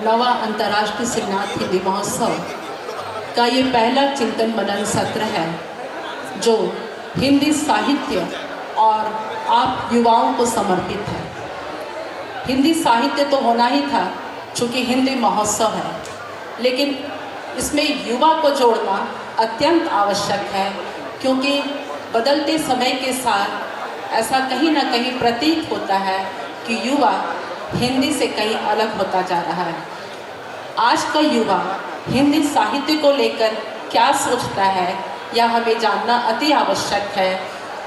नवा अंतर्राष्ट्रीय श्रीनाथ हिंदी महोत्सव का ये पहला चिंतन मनन सत्र है जो हिंदी साहित्य और आप युवाओं को समर्पित है। हिंदी साहित्य तो होना ही था चूँकि हिंदी महोत्सव है, लेकिन इसमें युवा को जोड़ना अत्यंत आवश्यक है, क्योंकि बदलते समय के साथ ऐसा कहीं ना कहीं प्रतीत होता है कि युवा हिंदी से कहीं अलग होता जा रहा है। आज का युवा हिंदी साहित्य को लेकर क्या सोचता है यह हमें जानना अति आवश्यक है,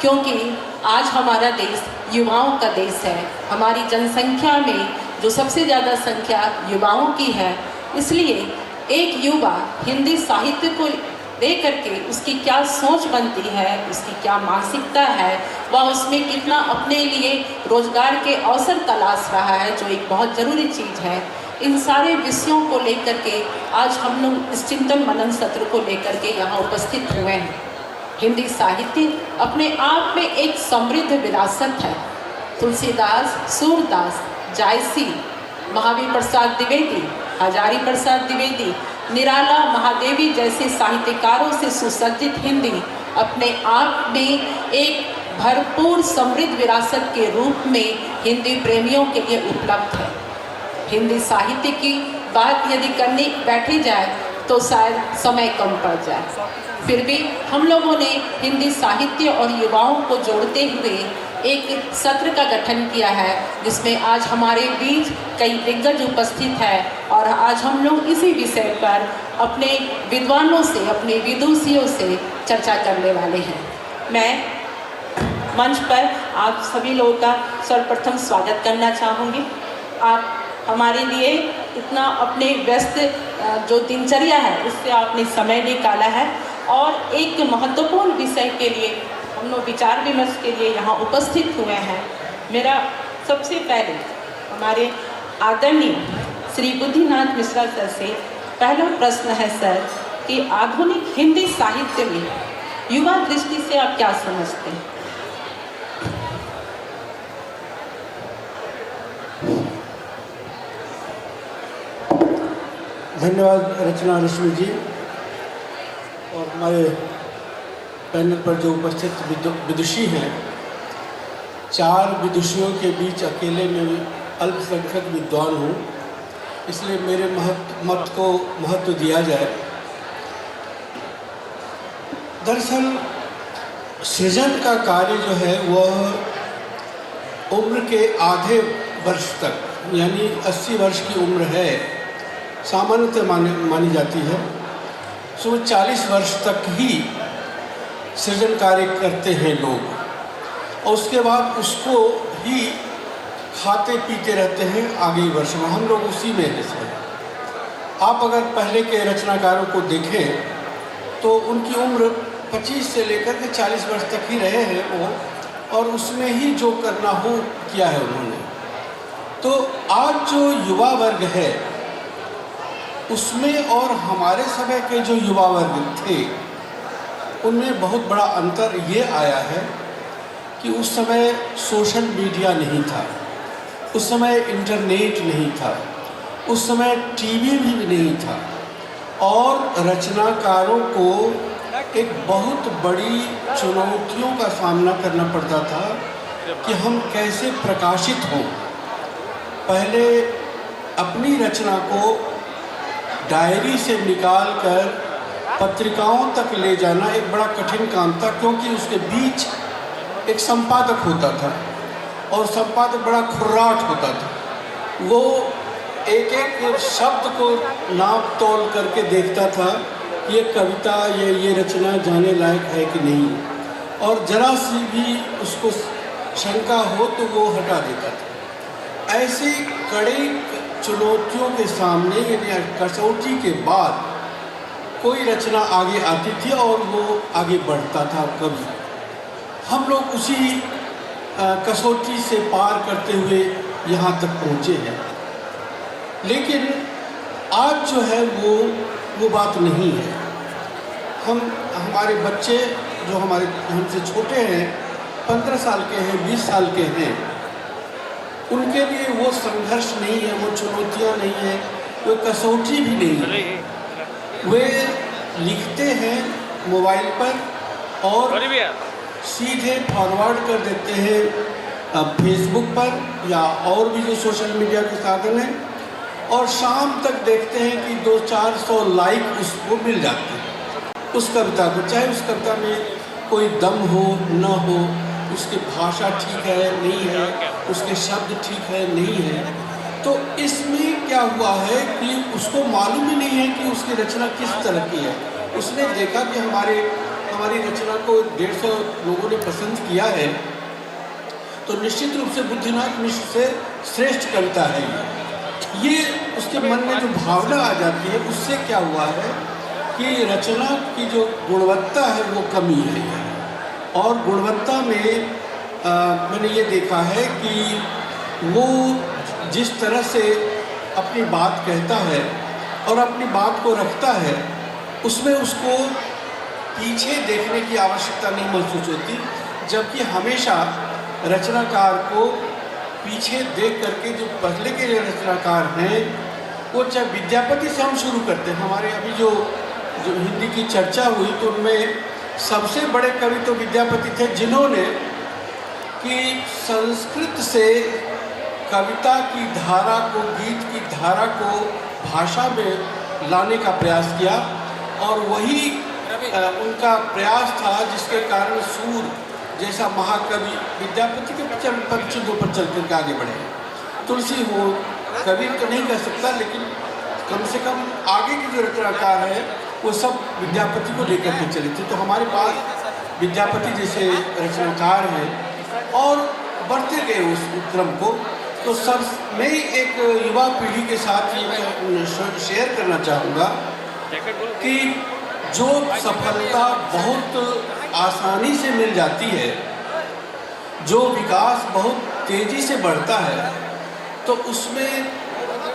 क्योंकि आज हमारा देश युवाओं का देश है। हमारी जनसंख्या में जो सबसे ज़्यादा संख्या युवाओं की है, इसलिए एक युवा हिंदी साहित्य को लेकर के उसकी क्या सोच बनती है, उसकी क्या मानसिकता है, वह उसमें कितना अपने लिए रोजगार के अवसर तलाश रहा है, जो एक बहुत ज़रूरी चीज़ है। इन सारे विषयों को लेकर के आज हम लोग इस चिंतन मनन सत्र को लेकर के यहाँ उपस्थित हुए हैं। हिंदी साहित्य अपने आप में एक समृद्ध विरासत है। तुलसीदास, सूरदास, जायसी, महावीर प्रसाद द्विवेदी, हजारी प्रसाद द्विवेदी, निराला, महादेवी जैसे साहित्यकारों से सुसज्जित हिंदी अपने आप में एक भरपूर समृद्ध विरासत के रूप में हिंदी प्रेमियों के लिए उपलब्ध है। हिंदी साहित्य की बात यदि करने बैठी जाए तो शायद समय कम पड़ जाए। फिर भी हम लोगों ने हिंदी साहित्य और युवाओं को जोड़ते हुए एक सत्र का गठन किया है, जिसमें आज हमारे बीच कई दिग्गज उपस्थित हैं और आज हम लोग इसी विषय पर अपने विद्वानों से, अपने विदुषियों से चर्चा करने वाले हैं। मैं मंच पर आप सभी लोगों का सर्वप्रथम स्वागत करना चाहूँगी। आप हमारे लिए इतना अपने व्यस्त जो दिनचर्या है उससे आपने समय निकाला है और एक महत्वपूर्ण विषय के लिए हम लोग विचार विमर्श के लिए यहाँ उपस्थित हुए हैं। मेरा सबसे पहले हमारे आदरणीय श्री बुद्धिनाथ मिश्रा सर से पहला प्रश्न है सर कि आधुनिक हिंदी साहित्य में युवा दृष्टि से आप क्या समझते हैं? धन्यवाद रचना रश्मि जी और हमारे पैनल पर जो उपस्थित विदुषी हैं। 4 विदुषियों के बीच अकेले में अल्पसंख्यक विद्वान हूँ, इसलिए मेरे मत को महत्व दिया जाए। दरअसल सृजन का कार्य जो है वह उम्र के आधे वर्ष तक, यानी 80 वर्ष की उम्र है, सामान्यतः मानी जाती है। सो 40 वर्ष तक ही सृजन कार्य करते हैं लोग और उसके बाद उसको ही खाते पीते रहते हैं आगे वर्ष में। हम लोग उसी में हैं। आप अगर पहले के रचनाकारों को देखें तो उनकी उम्र 25 से लेकर के 40 वर्ष तक ही रहे हैं वो, और उसमें ही जो करना हो किया है उन्होंने। तो आज जो युवा वर्ग है उसमें और हमारे समय के जो युवा वर्ग थे उनमें बहुत बड़ा अंतर ये आया है कि उस समय सोशल मीडिया नहीं था, उस समय इंटरनेट नहीं था, उस समय टीवी भी नहीं था और रचनाकारों को एक बहुत बड़ी चुनौतियों का सामना करना पड़ता था कि हम कैसे प्रकाशित हों। पहले अपनी रचना को डायरी से निकालकर पत्रिकाओं तक ले जाना एक बड़ा कठिन काम था, क्योंकि उसके बीच एक संपादक होता था और संपादक बड़ा खुर्राट होता था। वो एक एक शब्द को नाप तोल करके देखता था ये कविता, ये रचना जाने लायक है कि नहीं, और जरा सी भी उसको शंका हो तो वो हटा देता था। ऐसे कड़े चुनौतियों के सामने, यानी कसौटी के बाद कोई रचना आगे आती थी और वो आगे बढ़ता था। कभी हम लोग उसी कसौटी से पार करते हुए यहाँ तक पहुँचे हैं, लेकिन आज जो है वो बात नहीं है। हमारे बच्चे जो हमारे हमसे छोटे हैं, 15 साल के हैं, 20 साल के हैं, उनके लिए वो संघर्ष नहीं है, वो चुनौतियाँ नहीं है कोई कसौटी भी नहीं है। वे लिखते हैं मोबाइल पर और सीधे फॉरवर्ड कर देते हैं फेसबुक पर या और भी जो सोशल मीडिया के साधन हैं, और शाम तक देखते हैं कि 200-400 लाइक उसको मिल जाते हैं उस कविता को, चाहे उस कविता में कोई दम हो न हो, उसकी भाषा ठीक है नहीं है, उसके शब्द ठीक है नहीं है। तो इसमें क्या हुआ है कि उसको मालूम ही नहीं है कि उसकी रचना किस तरह की है। उसने देखा कि हमारी रचना को 150 लोगों ने पसंद किया है, तो निश्चित रूप से बुद्धिनाथ मिश्र से श्रेष्ठ कविता है ये उसके मन में जो भावना आ जाती है, उससे क्या हुआ है कि रचना की जो गुणवत्ता है वो कमी है। और गुणवत्ता में मैंने ये देखा है कि वो जिस तरह से अपनी बात कहता है और अपनी बात को रखता है, उसमें उसको पीछे देखने की आवश्यकता नहीं महसूस होती, जबकि हमेशा रचनाकार को पीछे देख करके, जो पहले के जो रचनाकार हैं, वो चाहे विद्यापति से हम शुरू करते हैं, हमारे अभी जो हिंदी की चर्चा हुई तो उनमें सबसे बड़े कवि तो विद्यापति थे, जिन्होंने कि संस्कृत से कविता की धारा को, गीत की धारा को भाषा में लाने का प्रयास किया, और वही उनका प्रयास था जिसके कारण सूर जैसा महाकवि विद्यापति के पक्षों पर चल कर आगे बढ़े। तुलसी हो, कवि तो नहीं कह सकता, लेकिन कम से कम आगे के जो रचनाकार है वो सब विद्यापति को लेकर के चले थे। तो हमारे पास विद्यापति जैसे रचनाकार हैं और बढ़ते गए उस क्रम को। तो सब मैं एक युवा पीढ़ी के साथ ये शेयर करना चाहूँगा कि जो सफलता बहुत आसानी से मिल जाती है, जो विकास बहुत तेज़ी से बढ़ता है, तो उसमें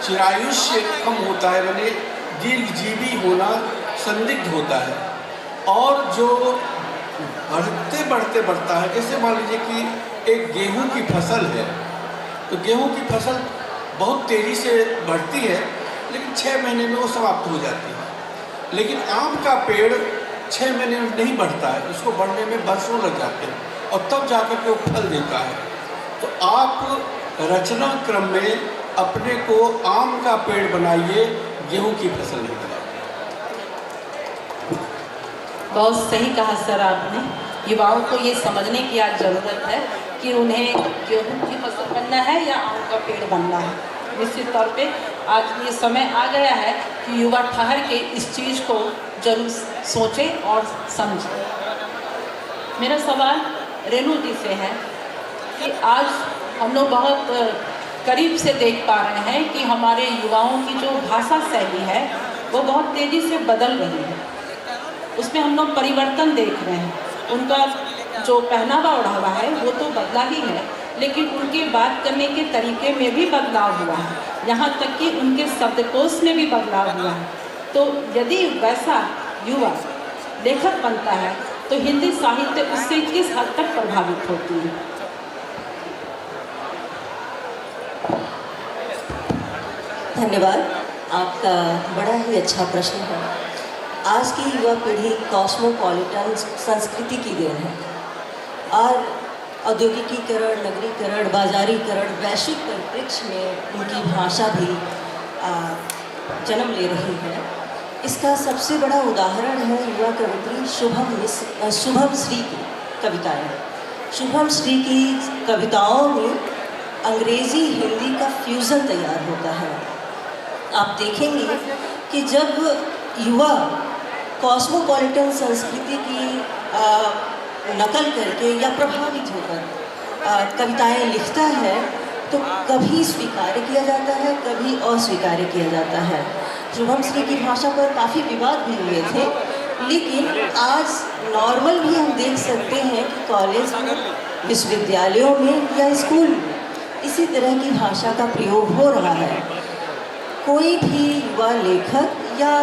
चिरायुष्य कम होता है, यानी दीर्घजीवी होना संदिग्ध होता है। और जो बढ़ते बढ़ता है, जैसे मान लीजिए कि एक गेहूं की फसल है, तो गेहूं की फसल बहुत तेज़ी से बढ़ती है, लेकिन 6 महीने में वो समाप्त हो जाती है। लेकिन आम का पेड़ 6 महीने में नहीं बढ़ता है, उसको बढ़ने में वर्षों लग जाते हैं और तब जाकर के वो फल देता है। तो आप रचना क्रम में अपने को आम का पेड़ बनाइए, गेहूं की फसल नहीं बनाइए। बहुत सही कहा सर आपने। युवाओं को ये समझने की आज ज़रूरत है कि उन्हें गेहूं की फसल बनना है या आम का पेड़ बनना है। निश्चित तौर पे आज ये समय आ गया है कि युवा ठहर के इस चीज़ को जरूर सोचें और समझें। मेरा सवाल रेणु जी से है कि आज हम लोग बहुत करीब से देख पा रहे हैं कि हमारे युवाओं की जो भाषा शैली है वो बहुत तेज़ी से बदल रही है। उसमें हम लोग परिवर्तन देख रहे हैं। उनका जो पहनावा ओढ़ावा है वो तो बदला ही है, लेकिन उनके बात करने के तरीके में भी बदलाव हुआ है, यहाँ तक कि उनके शब्दकोश में भी बदलाव हुआ है। तो यदि वैसा युवा लेखक बनता है तो हिंदी साहित्य उससे किस हद तक प्रभावित होती है? धन्यवाद, आपका बड़ा ही अच्छा प्रश्न है। आज की युवा पीढ़ी कॉस्मोपॉलिटन संस्कृति की देन है और औद्योगिकीकरण, नगरीकरण, बाजारीकरण, वैश्विक परिप्रेक्ष्य में उनकी भाषा भी जन्म ले रही है। इसका सबसे बड़ा उदाहरण है युवा कवित्री शुभम श्री की कविताएं। शुभम श्री की कविताओं में अंग्रेज़ी हिंदी का फ्यूज़न तैयार होता है। आप देखेंगे कि जब युवा कॉस्मोपॉलिटन संस्कृति की नकल करके या प्रभावित होकर कविताएं लिखता है तो कभी स्वीकार्य किया जाता है, कभी अस्वीकार्य किया जाता है। शुभम श्री की भाषा पर काफ़ी विवाद भी हुए थे, लेकिन आज नॉर्मल भी हम देख सकते हैं कि कॉलेज में, विश्वविद्यालयों में या स्कूल में इसी तरह की भाषा का प्रयोग हो रहा है। कोई भी युवा लेखक या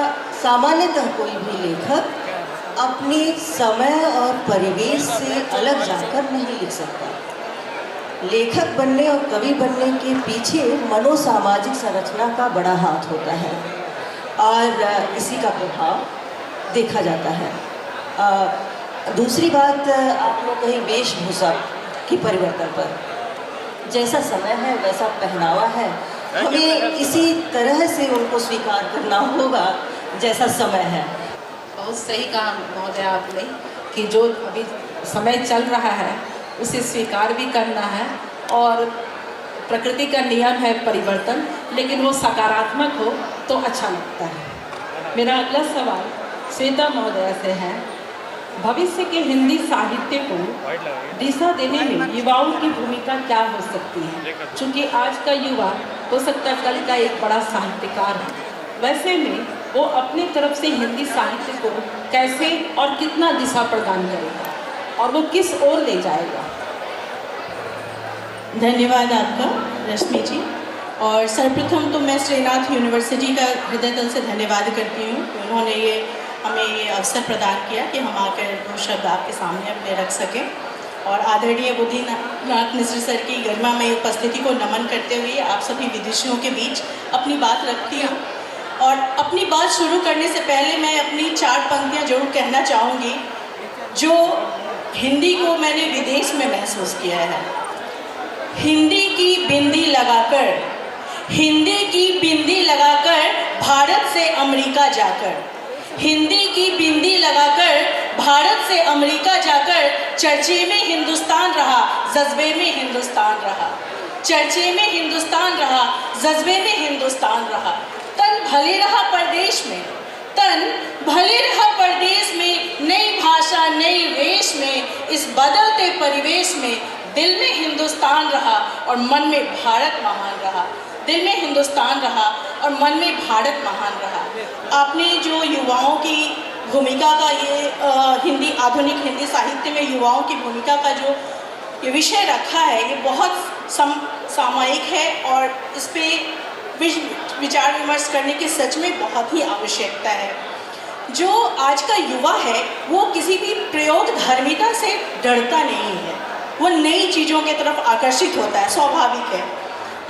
सामान्यतः कोई भी लेखक अपने समय और परिवेश से अलग जाकर नहीं लिख सकता। लेखक बनने और कवि बनने के पीछे मनोसामाजिक संरचना का बड़ा हाथ होता है और इसी का प्रभाव देखा जाता है। दूसरी बात आपने कही वेशभूषा की परिवर्तन पर। जैसा समय है वैसा पहनावा है, हमें इसी तरह से उनको स्वीकार करना होगा जैसा समय है। बहुत सही कहा महोदय आपने कि जो अभी समय चल रहा है उसे स्वीकार भी करना है, और प्रकृति का नियम है परिवर्तन, लेकिन वो सकारात्मक हो तो अच्छा लगता है। मेरा अगला सवाल श्वेता महोदय से है, भविष्य के हिंदी साहित्य को दिशा देने में युवाओं की भूमिका क्या हो सकती है? क्योंकि आज का युवा हो सकता है कल का एक बड़ा साहित्यकार है, वैसे में वो अपनी तरफ से हिंदी साहित्य को कैसे और कितना दिशा प्रदान करेगा और वो किस ओर ले जाएगा? धन्यवाद आपका रश्मि जी। और सर्वप्रथम तो मैं श्रीनाथ यूनिवर्सिटी का हृदय दिल से धन्यवाद करती हूँ कि उन्होंने हमें ये अवसर प्रदान किया कि हम आकर दो शब्द आपके सामने अपने रख सकें। और आदरणीय बुद्धिनाथ मिश्र सर की गरिमामय उपस्थिति को नमन करते हुए आप सभी विदुषियों के बीच अपनी बात रखती हूँ। और अपनी बात शुरू करने से पहले मैं अपनी 4 पंक्तियाँ जरूर कहना चाहूँगी जो हिंदी को मैंने विदेश में महसूस किया है। हिंदी की बिंदी लगाकर, हिंदी की बिंदी लगाकर भारत से अमेरिका जाकर, हिंदी की बिंदी लगाकर भारत से अमेरिका जाकर चर्चे में हिंदुस्तान रहा, जज्बे में हिंदुस्तान रहा, चर्चे में हिंदुस्तान रहा, जज्बे में हिंदुस्तान रहा। तन भले रहा परदेश में, तन भले रहा परदेश में, नई भाषा नई वेश में, इस बदलते परिवेश में दिल में हिंदुस्तान रहा और मन में भारत महान रहा, दिल में हिंदुस्तान रहा और मन में भारत महान रहा। आपने जो युवाओं की भूमिका का ये आधुनिक हिंदी साहित्य में युवाओं की भूमिका का जो ये विषय रखा है, ये बहुत सामयिक है और इस पर विचार विमर्श करने की सच में बहुत ही आवश्यकता है। जो आज का युवा है वो किसी भी प्रयोग धर्मिता से डरता नहीं है, वो नई चीज़ों की तरफ आकर्षित होता है, स्वाभाविक है।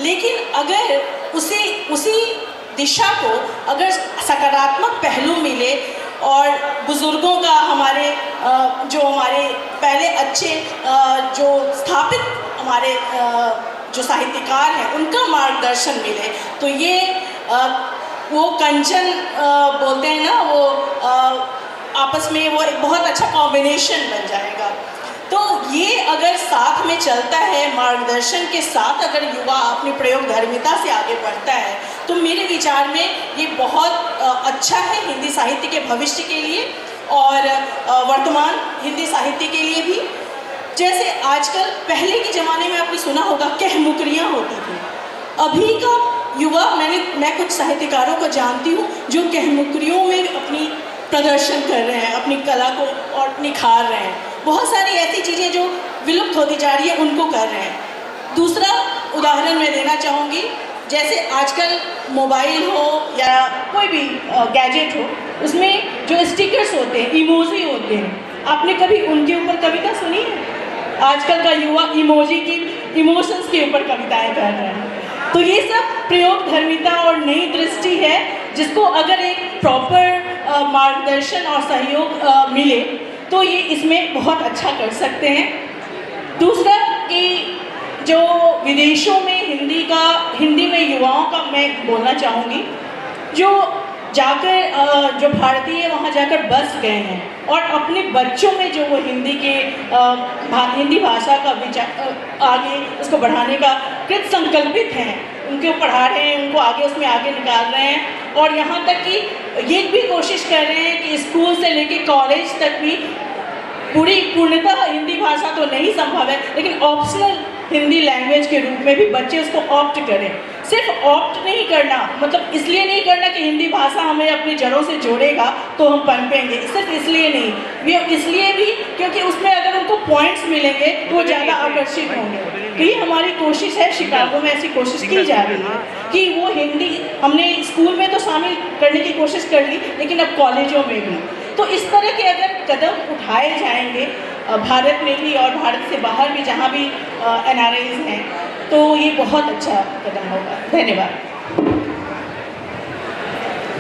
लेकिन अगर उसी दिशा को अगर सकारात्मक पहलू मिले और बुज़ुर्गों का हमारे पहले अच्छे जो स्थापित हमारे जो साहित्यकार हैं उनका मार्गदर्शन मिले तो ये वो कंचन बोलते हैं ना, वो आपस में वो एक बहुत अच्छा कॉम्बिनेशन बन जाएगा। तो ये अगर साथ में चलता है, मार्गदर्शन के साथ अगर युवा अपनी प्रयोग धर्मिता से आगे बढ़ता है तो मेरे विचार में ये बहुत अच्छा है हिंदी साहित्य के भविष्य के लिए और वर्तमान हिंदी साहित्य के लिए भी। जैसे आजकल पहले के ज़माने में आपने सुना होगा कहमुकरियाँ होती थी, अभी का युवा मैं कुछ साहित्यकारों को जानती हूँ जो कहमुकरियों में अपनी प्रदर्शन कर रहे हैं, अपनी कला को और निखार रहे हैं। बहुत सारी ऐसी चीज़ें जो विलुप्त होती जा रही है उनको कर रहे हैं। दूसरा उदाहरण मैं देना चाहूँगी, जैसे आजकल मोबाइल हो या कोई भी गैजेट हो, उसमें जो स्टिकर्स होते हैं, इमोजी होते हैं, आपने कभी उनके ऊपर कविता सुनी है? आजकल का युवा इमोजी की इमोशंस के ऊपर कविताएं कर रहे हैं। तो ये सब प्रयोग धर्मिता और नई दृष्टि है जिसको अगर एक प्रॉपर मार्गदर्शन और सहयोग मिले तो ये इसमें बहुत अच्छा कर सकते हैं। दूसरा कि जो विदेशों में हिंदी में युवाओं का मैं बोलना चाहूँगी, जो जाकर जो भारतीय वहाँ जाकर बस गए हैं और अपने बच्चों में जो वो हिंदी भाषा का विचार आगे उसको बढ़ाने का कृत संकल्पित हैं, उनको पढ़ा रहे हैं, उनको आगे उसमें आगे निकाल रहे हैं और यहाँ तक कि ये भी कोशिश कर रहे हैं कि स्कूल से लेके कॉलेज तक भी पूर्णतः हिंदी भाषा तो नहीं संभव है लेकिन ऑप्शनल हिंदी लैंग्वेज के रूप में भी बच्चे उसको ऑप्ट करें। सिर्फ ऑप्ट नहीं करना, मतलब इसलिए नहीं करना कि हिंदी भाषा हमें अपनी जड़ों से जोड़ेगा तो हम पनपेंगे, सिर्फ इसलिए नहीं, ये इसलिए भी क्योंकि उसमें अगर उनको पॉइंट्स मिलेंगे तो वो ज़्यादा आकर्षित होंगे। तो ये हमारी कोशिश है, शिकागो में ऐसी कोशिश की जा रही है कि वो हिंदी हमने स्कूल में तो शामिल करने की कोशिश कर ली लेकिन अब कॉलेजों में भी। तो इस तरह के अगर कदम उठाए जाएंगे भारत में भी और भारत से बाहर भी जहाँ भी NRIs हैं, तो ये बहुत अच्छा कदम होगा। धन्यवाद।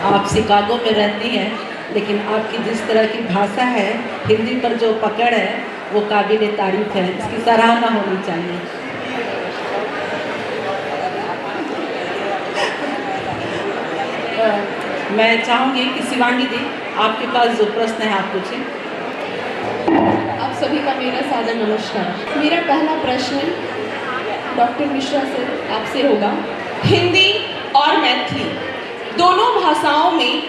आप शिकागो में रहती हैं, लेकिन आपकी जिस तरह की भाषा है, हिंदी पर जो पकड़ है वो काबिल तारीफ है, इसकी सराहना होनी चाहिए। मैं चाहूँगी कि शिवांगी जी, आपके पास जो प्रश्न है आप पूछें। आप सभी का मेरा सादर नमस्कार। मेरा पहला प्रश्न डॉक्टर मिश्रा सर आपसे होगा। हिंदी और मैथिली दोनों भाषाओं में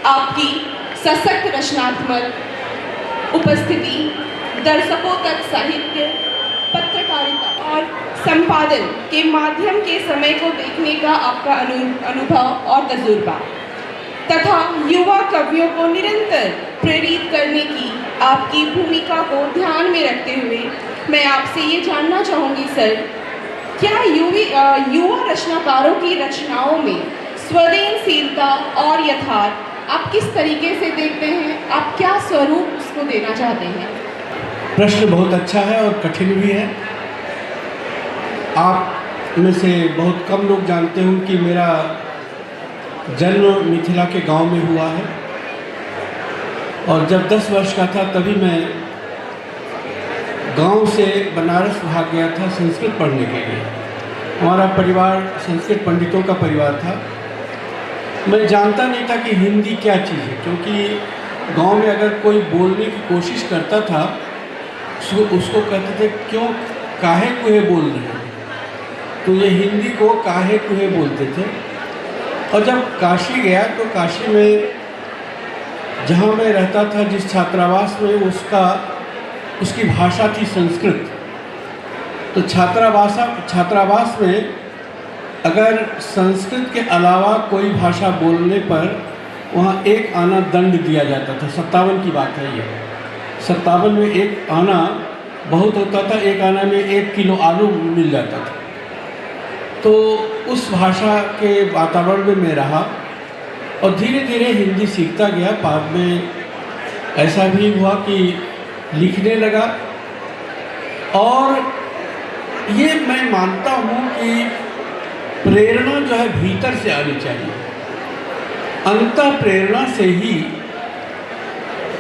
आपकी सशक्त रचनात्मक उपस्थिति दर्शकों तक साहित्य, पत्रकारिता और संपादन के माध्यम के समय को देखने का आपका अनुभव और तजुर्बा तथा युवा कवियों को निरंतर प्रेरित करने की आपकी भूमिका को ध्यान में रखते हुए मैं आपसे ये जानना चाहूँगी सर, क्या युवा रचनाकारों की रचनाओं में संवेदनशीलता और यथार्थ आप किस तरीके से देखते हैं? आप क्या स्वरूप उसको देना चाहते हैं? प्रश्न बहुत अच्छा है और कठिन भी है। आप में से बहुत कम लोग जानते हो कि मेरा जन्म मिथिला के गांव में हुआ है, और जब 10 वर्ष का था तभी मैं गांव से बनारस भाग गया था संस्कृत पढ़ने के लिए। हमारा परिवार संस्कृत पंडितों का परिवार था। मैं जानता नहीं था कि हिंदी क्या चीज़ है, क्योंकि गांव में अगर कोई बोलने की कोशिश करता था उसको कहते थे क्यों काहे कुहे बोल रहे हैं, तो ये हिंदी को काहे कुहे बोलते थे। और जब काशी गया तो काशी में जहाँ मैं रहता था, जिस छात्रावास में, उसकी भाषा थी संस्कृत। तो छात्रावास में अगर संस्कृत के अलावा कोई भाषा बोलने पर वहाँ 1 आना दंड दिया जाता था। 57 की बात है ये। 57 में 1 आना बहुत होता था। 1 आना में 1 किलो आलू मिल जाता था। तो उस भाषा के वातावरण में मैं रहा और धीरे धीरे हिंदी सीखता गया। बाद में ऐसा भी हुआ कि लिखने लगा, और ये मैं मानता हूँ कि प्रेरणा जो है भीतर से आनी चाहिए। अंतः प्रेरणा से ही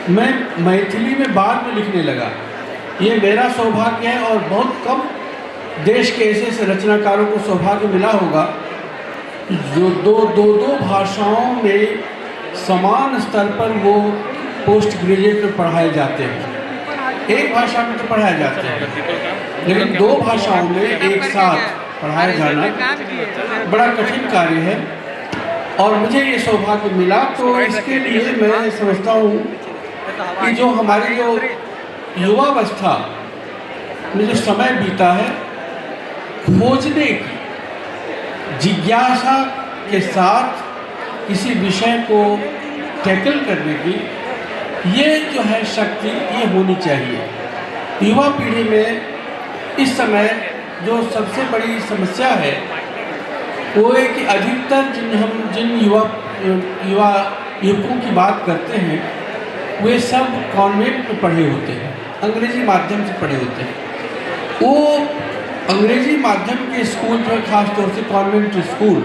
मैं मैथिली में बाद में लिखने लगा। ये मेरा सौभाग्य है, और बहुत कम देश के ऐसे रचनाकारों को सौभाग्य मिला होगा जो दो भाषाओं में समान स्तर पर वो पोस्ट ग्रेजुएट में पढ़ाए जाते हैं। एक भाषा में तो पढ़ाए जाते हैं, लेकिन 2 भाषाओं में एक साथ पढ़ाया जाना बड़ा कठिन कार्य है, और मुझे ये सौभाग्य मिला। तो इसके लिए मैं समझता हूँ कि जो हमारी जो युवावस्था में जो समय बीता है, खोजने की जिज्ञासा के साथ किसी विषय को टैकल करने की, ये जो है शक्ति ये होनी चाहिए। युवा पीढ़ी में इस समय जो सबसे बड़ी समस्या है वो है कि अधिकतर जिन युवकों की बात करते हैं वे सब कॉन्वेंट में पढ़े होते हैं, अंग्रेजी माध्यम से पढ़े होते हैं। वो अंग्रेजी माध्यम के स्कूल जो खास तौर से कॉन्वेंट स्कूल,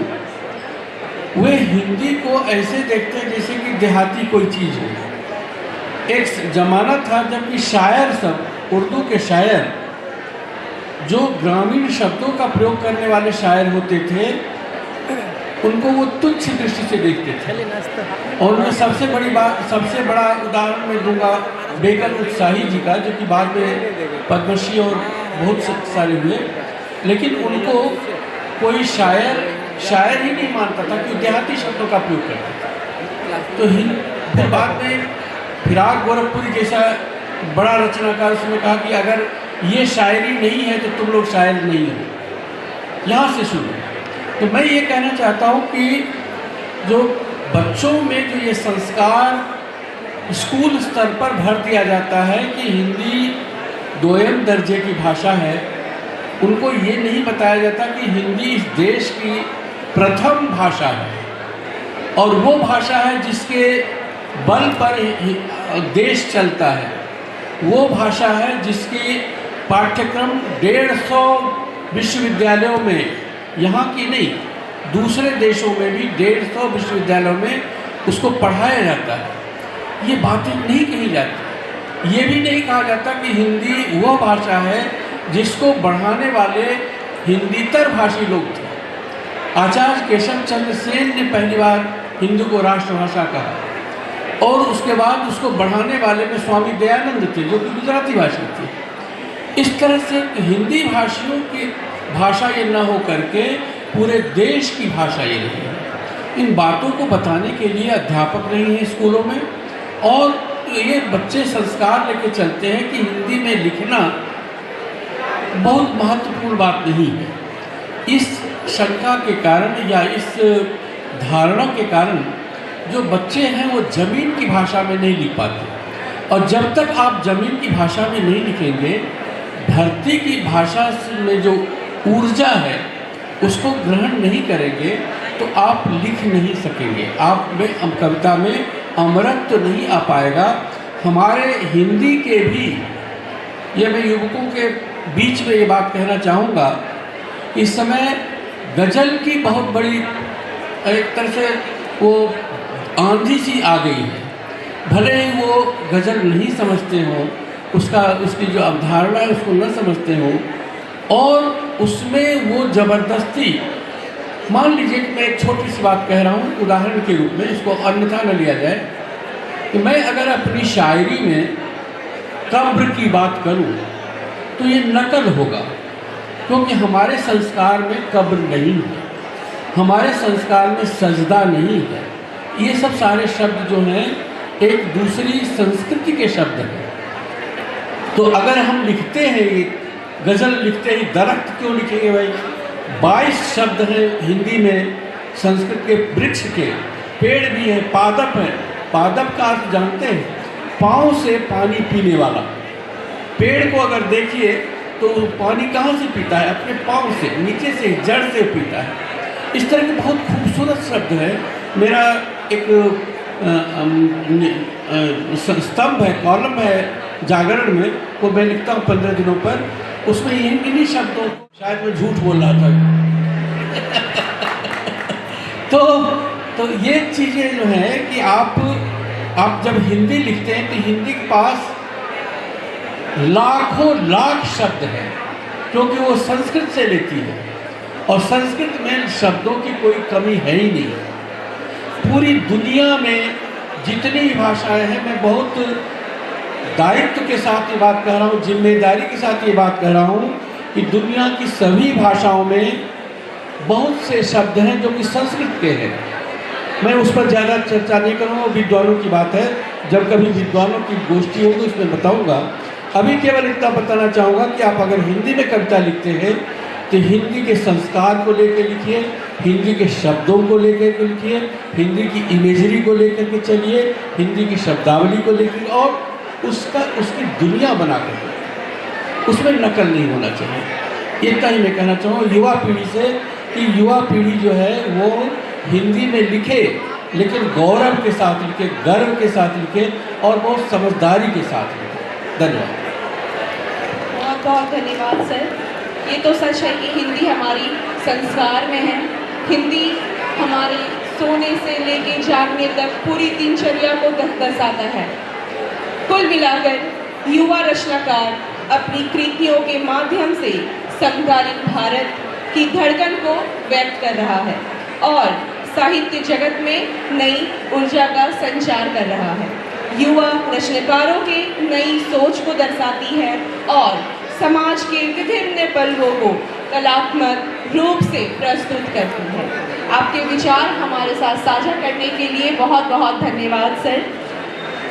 वे हिंदी को ऐसे देखते हैं जैसे कि देहाती कोई चीज़ हो। एक ज़माना था जब कि शायर सब, उर्दू के शायर जो ग्रामीण शब्दों का प्रयोग करने वाले शायर होते थे, उनको वो तुच्छ दृष्टि से देखते थे। और मैं सबसे बड़ा उदाहरण मैं दूंगा बेगम उत्साही जी का, जो कि बाद में पद्मश्री और बहुत सारे हुए, लेकिन उनको कोई शायर ही नहीं मानता था कि देहाती शब्दों का प्रयोग करता था। तो फिर बाद में फिराक गोरखपुरी जैसा बड़ा रचनाकार उसने कहा कि अगर ये शायरी नहीं है तो तुम लोग शायर नहीं हो। यहाँ से शुरू। तो मैं ये कहना चाहता हूँ कि जो बच्चों में जो ये संस्कार स्कूल स्तर पर भर दिया जाता है कि हिंदी 2म दर्जे की भाषा है, उनको ये नहीं बताया जाता कि हिंदी इस देश की प्रथम भाषा है, और वो भाषा है जिसके बल पर देश चलता है। वो भाषा है जिसकी पाठ्यक्रम 150 विश्वविद्यालयों में, यहाँ की नहीं दूसरे देशों में भी 150 विश्वविद्यालयों में उसको पढ़ाया जाता है। ये बातें नहीं कही जाती। ये भी नहीं कहा जाता कि हिंदी वह भाषा है जिसको बढ़ाने वाले हिंदीतर भाषी लोग थे। आचार्य केशव चंद्र सेन ने पहली बार हिंदी को राष्ट्रभाषा कहा और उसके बाद उसको बढ़ाने वाले में स्वामी दयानंद थे जो कि गुजराती भाषी थे। इस तरह से हिंदी भाषियों की भाषा ये न हो करके पूरे देश की भाषा ये नहीं है। इन बातों को बताने के लिए अध्यापक नहीं है स्कूलों में, और ये बच्चे संस्कार लेके चलते हैं कि हिंदी में लिखना बहुत महत्वपूर्ण बात नहीं है। इस शंका के कारण या इस धारणा के कारण जो बच्चे हैं वो ज़मीन की भाषा में नहीं लिख पाते, और जब तक आप ज़मीन की भाषा में नहीं लिखेंगे, धरती की भाषा में जो ऊर्जा है उसको ग्रहण नहीं करेंगे तो आप लिख नहीं सकेंगे। आप में कविता में अमृत तो नहीं आ पाएगा। हमारे हिंदी के भी, ये मैं युवकों के बीच में ये बात कहना चाहूँगा, इस समय गज़ल की बहुत बड़ी एक तरह से वो आंधी सी आ गई है। भले ही वो गज़ल नहीं समझते हों, उसकी जो अवधारणा है उसको न समझते हों, और उसमें वो ज़बरदस्ती, मान लीजिए कि मैं एक छोटी सी बात कह रहा हूँ उदाहरण के रूप में, इसको अन्यथा न लिया जाए, कि मैं अगर अपनी शायरी में कब्र की बात करूँ तो ये नकल होगा, क्योंकि हमारे संस्कार में कब्र नहीं है, हमारे संस्कार में सजदा नहीं है। ये सब सारे शब्द जो हैं एक दूसरी संस्कृति के शब्द हैं। तो अगर हम लिखते हैं, ये गज़ल लिखते ही दरख्त क्यों लिखेंगे भाई? 22 शब्द हैं हिंदी में संस्कृत के, वृक्ष के, पेड़ भी हैं, पादप है। पादप का अर्थ जानते हैं? पाँव से पानी पीने वाला। पेड़ को अगर देखिए तो पानी कहाँ से पीता है? अपने पाँव से, नीचे से, जड़ से पीता है। इस तरह के बहुत खूबसूरत शब्द है। मेरा एक स्तंभ है, कॉलम है जागरण में, वो मैं लिखता हूँ 15 दिनों पर, उसमें इन्हीं शब्दों, शायद मैं झूठ बोल रहा था तो ये चीज़ें जो हैं कि आप जब हिंदी लिखते हैं तो हिंदी के पास लाखों लाख शब्द हैं, क्योंकि वो संस्कृत से लेती है, और संस्कृत में शब्दों की कोई कमी है ही नहीं। पूरी दुनिया में जितनी भी भाषाएं हैं, मैं बहुत दायित्व के साथ ये बात कह रहा हूँ, जिम्मेदारी के साथ ये बात कह रहा हूँ कि दुनिया की सभी भाषाओं में बहुत से शब्द हैं जो कि संस्कृत के हैं। मैं उस पर ज़्यादा चर्चा नहीं करूँगा, विद्वानों की बात है, जब कभी विद्वानों की गोष्ठी होगी उसमें बताऊँगा। अभी केवल इतना बताना चाहूँगा कि आप अगर हिंदी में कविता लिखते हैं तो हिंदी के संस्कार को लेकर लिखिए, हिंदी के शब्दों को लेकर के लिखिए, हिंदी की इमेजरी को लेकर के चलिए, हिंदी की शब्दावली को लेकर, और उसकी दुनिया बना कर, उसमें नकल नहीं होना चाहिए। इतना ही मैं कहना चाहूँगा युवा पीढ़ी से कि युवा पीढ़ी जो है वो हिंदी में लिखे, लेकिन गौरव के साथ लिखे, गर्व के साथ लिखे, और बहुत समझदारी के साथ लिखे। धन्यवाद। बहुत बहुत धन्यवाद सर। ये तो सच है कि हिंदी हमारी संस्कार में है। हिंदी हमारे सोने से लेके जागने तक पूरी दिनचर्या को दर्शाता है। कुल मिलाकर युवा रचनाकार अपनी कृतियों के माध्यम से समकालीन भारत की धड़कन को व्यक्त कर रहा है और साहित्य जगत में नई ऊर्जा का संचार कर रहा है। युवा रचनाकारों के नई सोच को दर्शाती है और समाज के विभिन्न पहलुओं को कलात्मक रूप से प्रस्तुत करती है। आपके विचार हमारे साथ साझा करने के लिए बहुत बहुत धन्यवाद सर।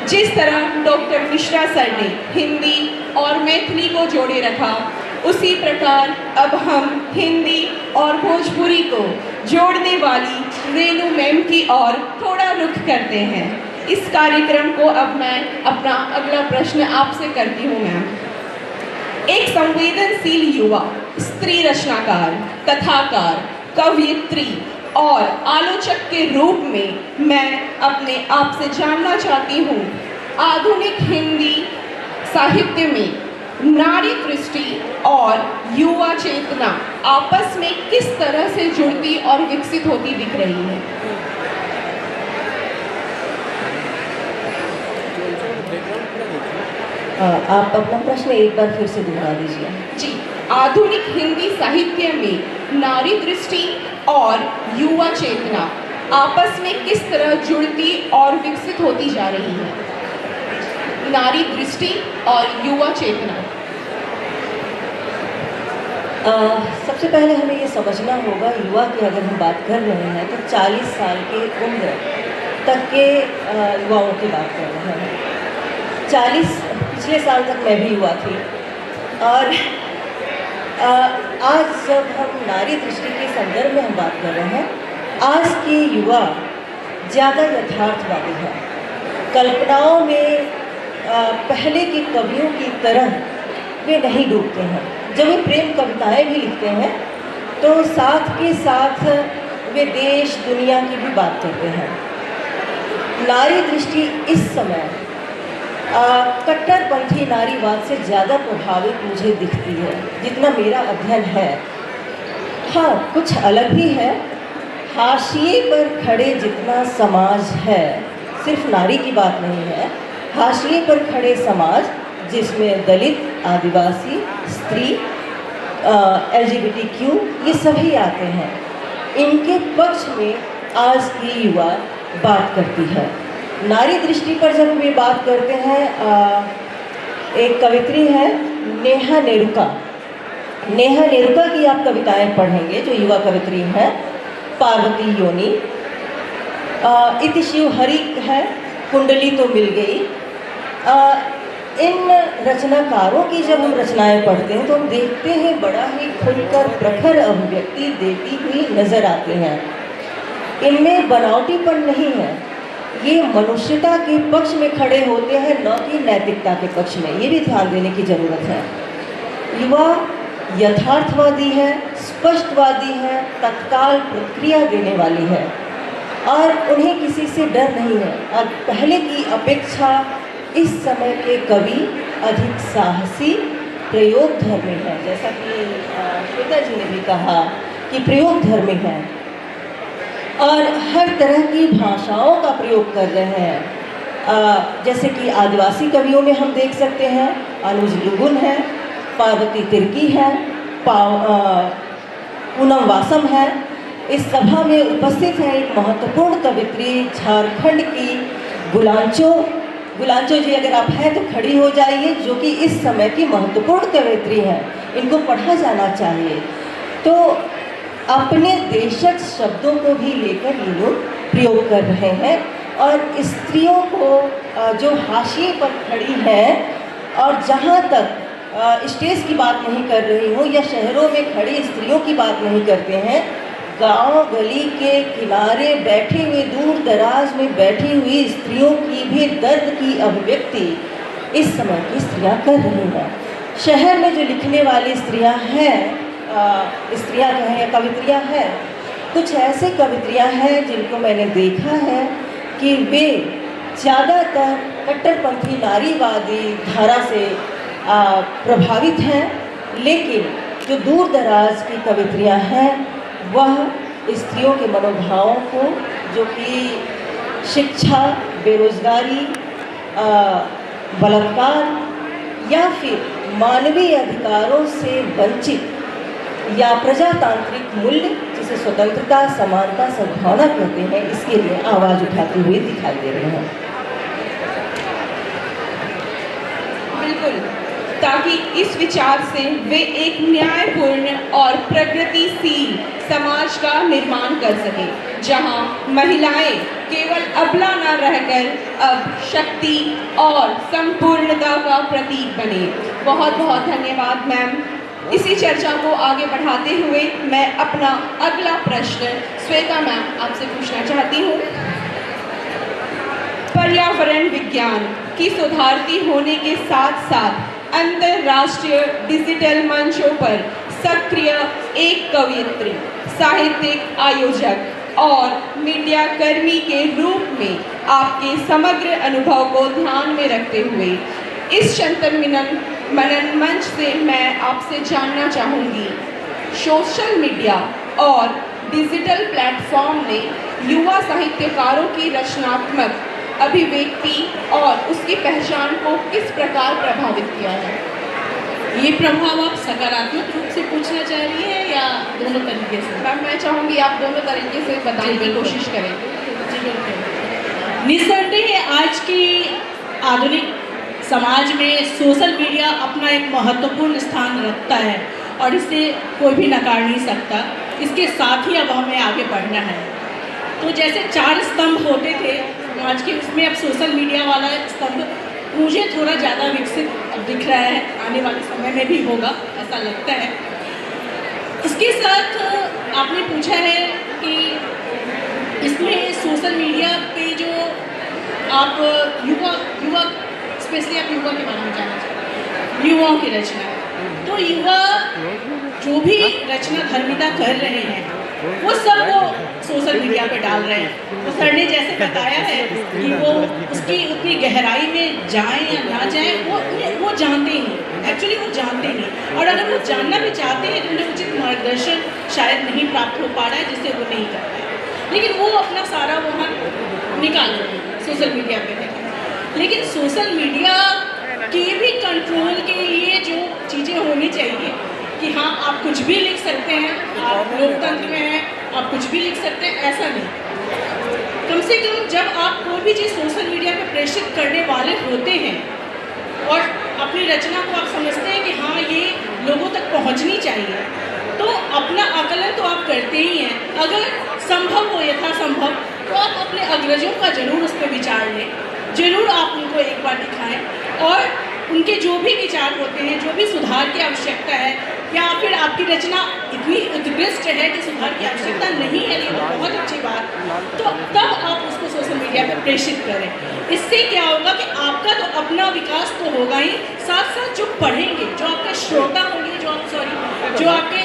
जिस तरह डॉक्टर मिश्रा सर ने हिंदी और मैथिली को जोड़े रखा, उसी प्रकार अब हम हिंदी और भोजपुरी को जोड़ने वाली रेणु मैम की ओर थोड़ा रुख करते हैं। इस कार्यक्रम को अब मैं अपना अगला प्रश्न आपसे करती हूँ मैम। एक संवेदनशील युवा, स्त्री रचनाकार, कथाकार, कवयित्री और आलोचक के रूप में मैं अपने आप से जानना चाहती हूँ, आधुनिक हिंदी साहित्य में नारी दृष्टि और युवा चेतना आपस में किस तरह से जुड़ती और विकसित होती दिख रही है? आप अपना प्रश्न एक बार फिर से दोहरा दीजिए। जी, आधुनिक हिंदी साहित्य में नारी दृष्टि और युवा चेतना आपस में किस तरह जुड़ती और विकसित होती जा रही है? नारी दृष्टि और युवा चेतना। सबसे पहले हमें ये समझना होगा, युवा की अगर हम बात कर रहे हैं तो 40 साल के उम्र तक के युवाओं की बात कर रहे हैं। 40 पिछले साल तक मैं भी युवा थी, और आज जब हम नारी दृष्टि के संदर्भ में हम बात कर रहे हैं, आज के युवा ज़्यादा यथार्थवादी हैं। कल्पनाओं में पहले के कवियों की तरह वे नहीं डूबते हैं। जब वे प्रेम कविताएं भी लिखते हैं तो साथ के साथ वे देश दुनिया की भी बात करते हैं। नारी दृष्टि इस समय कट्टरपंथी नारीवाद से ज़्यादा प्रभावित मुझे दिखती है, जितना मेरा अध्ययन है। हाँ, कुछ अलग भी है। हाशिए पर खड़े जितना समाज है, सिर्फ नारी की बात नहीं है, हाशिए पर खड़े समाज जिसमें दलित, आदिवासी, स्त्री, LGBTQ ये सभी आते हैं, इनके पक्ष में आज की युवा बात करती है। नारी दृष्टि पर जब वे बात करते हैं, एक कवित्री है नेहा नेरुका। नेहा नेरुका की आप कविताएं पढ़ेंगे, जो युवा कवित्री हैं। पार्वती योनी, इति शिव हरि है, कुंडली तो मिल गई। इन रचनाकारों की जब हम रचनाएं पढ़ते हैं तो हम देखते हैं बड़ा ही खुलकर प्रखर अभिव्यक्ति देती हुई नजर आती हैं। इनमें बनावटीपन नहीं है, ये मनुष्यता के पक्ष में खड़े होते हैं, न कि नैतिकता के पक्ष में। ये भी ध्यान देने की ज़रूरत है। युवा यथार्थवादी है, स्पष्टवादी है, तत्काल प्रतिक्रिया देने वाली है, और उन्हें किसी से डर नहीं है। और पहले की अपेक्षा इस समय के कवि अधिक साहसी, प्रयोग धर्मी हैं। जैसा कि श्वेता जी ने भी कहा कि प्रयोग धर्मी हैं, और हर तरह की भाषाओं का प्रयोग कर रहे हैं। जैसे कि आदिवासी कवियों में हम देख सकते हैं, अनुज लुगुन है, पार्वती तिर्की है, पूनम वासम है। इस सभा में उपस्थित है एक महत्वपूर्ण कवित्री झारखंड की गुलांचो। गुलांचो जी, अगर आप हैं तो खड़ी हो जाइए, जो कि इस समय की महत्वपूर्ण कवित्री हैं। इनको पढ़ा जाना चाहिए। तो अपने देशज शब्दों को भी लेकर ये लोग प्रयोग कर रहे हैं, और स्त्रियों को जो हाशिए पर खड़ी हैं, और जहाँ तक स्टेज की बात नहीं कर रही हूँ या शहरों में खड़ी स्त्रियों की बात नहीं करते हैं, गांव गली के किनारे बैठे हुए, दूर दराज में बैठी हुई स्त्रियों की भी दर्द की अभिव्यक्ति इस समय की स्त्रियां कर रही हैं। शहर में जो लिखने वाली स्त्रियां हैं, स्त्रियां कहें या कवित्रियां हैं, कुछ ऐसे कवित्रियां हैं जिनको मैंने देखा है कि वे ज़्यादातर कट्टरपंथी नारीवादी धारा से प्रभावित हैं, लेकिन जो दूर दराज की कवित्रियां हैं वह स्त्रियों के मनोभावों को, जो कि शिक्षा, बेरोजगारी, बलात्कार या फिर मानवीय अधिकारों से वंचित या प्रजातांत्रिक मूल्य, जिसे स्वतंत्रता, समानता, सद्भावना कहते हैं, इसके लिए आवाज़ उठाते हुए दिखाई दे रहे हैं। बिल्कुल, ताकि इस विचार से वे एक न्यायपूर्ण और प्रगतिशील समाज का निर्माण कर सके, जहां महिलाएं केवल अबला न रहकर अब शक्ति और संपूर्णता का प्रतीक बने। बहुत बहुत धन्यवाद मैम। इसी चर्चा को आगे बढ़ाते हुए मैं अपना अगला प्रश्न श्वेता मैम आपसे पूछना चाहती हूँ। पर्यावरण विज्ञान की सुधारती होने के साथ साथ अंतर्राष्ट्रीय डिजिटल मंचों पर सक्रिय एक कवयित्री, साहित्यिक आयोजक और मीडिया कर्मी के रूप में आपके समग्र अनुभव को ध्यान में रखते हुए इस चिंतन मनन मंच से मैं आपसे जानना चाहूँगी, सोशल मीडिया और डिजिटल प्लेटफॉर्म ने युवा साहित्यकारों की रचनात्मक अभिव्यक्ति और उसकी पहचान को किस प्रकार प्रभावित किया है? ये प्रभाव आप सकारात्मक रूप से पूछना चाह रही है या दोनों तरीके से? मैम, मैं चाहूँगी आप दोनों तरीके से बताने की कोशिश करें। जी बिल्कुल। निस्संदेह आज की आधुनिक समाज में सोशल मीडिया अपना एक महत्वपूर्ण स्थान रखता है और इसे कोई भी नकार नहीं सकता। इसके साथ ही अब हमें आगे बढ़ना है। तो जैसे 4 स्तंभ होते थे समाज के, उसमें अब सोशल मीडिया वाला स्तंभ मुझे थोड़ा ज़्यादा विकसित दिख रहा है, आने वाले समय में भी होगा ऐसा लगता है। इसके साथ आपने पूछा है कि इसमें सोशल मीडिया पे जो आप युवा स्पेशली आप युवा के बारे में जानना चाहते हैं, युवाओं की रचना, तो युवा जो भी रचना धर्मिता कर रहे हैं वो सब वो सोशल मीडिया पे डाल रहे हैं। तो सर ने जैसे बताया है कि वो उसकी उतनी गहराई में जाएं या ना जाएं वो जानते ही नहीं, एक्चुअली वो जानते ही नहीं। और अगर वो जानना भी चाहते हैं तो उन्हें उचित मार्गदर्शन शायद नहीं प्राप्त हो पा रहा है, जिससे वो नहीं कर रहे हैं। लेकिन वो अपना सारा वहाँ निकाल रहे हैं सोशल मीडिया पे। लेकिन सोशल मीडिया के भी कंट्रोल के लिए जो चीज़ें होनी चाहिए कि हाँ आप कुछ भी लिख सकते हैं, आप लोकतंत्र में हैं, आप कुछ भी लिख सकते हैं, ऐसा नहीं। कम से कम जब आप कोई भी चीज़ सोशल मीडिया पे प्रेषित करने वाले होते हैं और अपनी रचना को आप समझते हैं कि हाँ ये लोगों तक पहुंचनी चाहिए, तो अपना आकलन तो आप करते ही हैं। अगर संभव हो, यथासंभव, तो आप अपने अग्रजों का जरूर उस पर विचार लें, जरूर आप उनको एक बार दिखाएं और उनके जो भी विचार होते हैं, जो भी सुधार की आवश्यकता है, या फिर आपकी रचना इतनी उत्कृष्ट है कि सुधार की आवश्यकता नहीं है, ये बहुत अच्छी बात, तो तब आप उसको सोशल मीडिया पर प्रेषित करें। इससे क्या होगा कि आपका तो अपना विकास तो होगा ही, साथ साथ जो पढ़ेंगे, जो आपके श्रोता होंगे, जो आपके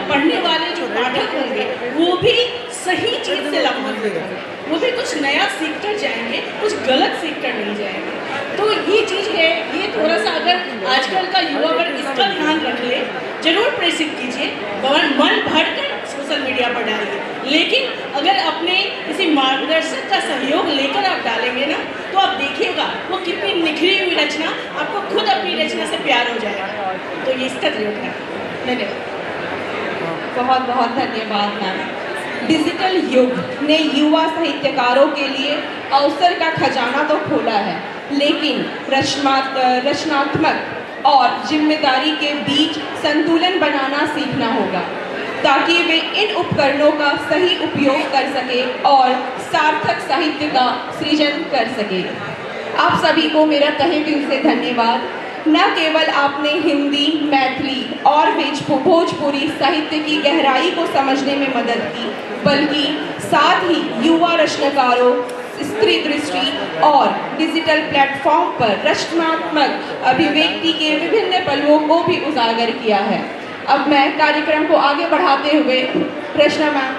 पढ़ने वाले जो पाठक होंगे, वो भी सही चीज़ से लाभान्वित होंगे, वो भी कुछ नया सीख कर जाएंगे, कुछ गलत सीख कर नहीं जाएंगे। तो ये चीज़ है, ये थोड़ा सा अगर आजकल का युवा वर्ग इसका ध्यान रख ले, जरूर प्रेषित कीजिए, मन भरकर सोशल मीडिया पर डालिए। लेकिन अगर अपने किसी मार्गदर्शक का सहयोग लेकर आप डालेंगे ना, तो आप देखिएगा वो कितनी निखरी हुई रचना, आपको खुद अपनी रचना से प्यार हो जाएगा। तो ये इसका प्रयोग है। धन्यवाद। बहुत बहुत धन्यवाद मैम। डिजिटल युग ने युवा साहित्यकारों के लिए अवसर का खजाना तो खोला है, लेकिन रचनात्मक और जिम्मेदारी के बीच संतुलन बनाना सीखना होगा, ताकि वे इन उपकरणों का सही उपयोग कर सके और सार्थक साहित्य का सृजन कर सके। आप सभी को मेरा तहे दिल से धन्यवाद। न केवल आपने हिंदी, मैथिली और भोजपुरी साहित्य की गहराई को समझने में मदद की, बल्कि साथ ही युवा रचनाकारों, स्त्री दृष्टि और डिजिटल प्लेटफॉर्म पर रचनात्मक अभिव्यक्ति के विभिन्न पहलुओं को भी उजागर किया है। अब मैं कार्यक्रम को आगे बढ़ाते हुए रचना मैम।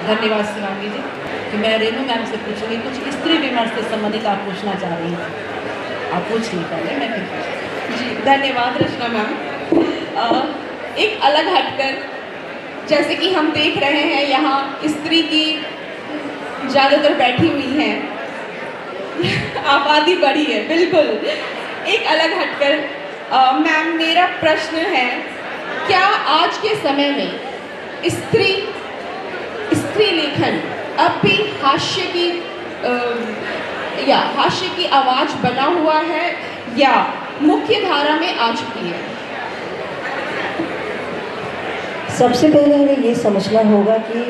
धन्यवाद शिवांगी जी। कि मैं रेणु मैम से पूछूंगी, कुछ स्त्री विमर्श से संबंधित आप पूछना चाह रही हैं, आप पूछ ली पहले, मैं फिर। जी धन्यवाद रचना मैम। एक अलग हटकर, जैसे कि हम देख रहे हैं यहाँ स्त्री की ज़्यादातर बैठी हुई हैं, आबादी बढ़ी है, बिल्कुल। एक अलग हटकर मैम, मेरा प्रश्न है, क्या आज के समय में स्त्री लेखन अब भी हास्य की आवाज़ बना हुआ है या मुख्य धारा में आ चुकी है? सबसे पहले हमें ये समझना होगा कि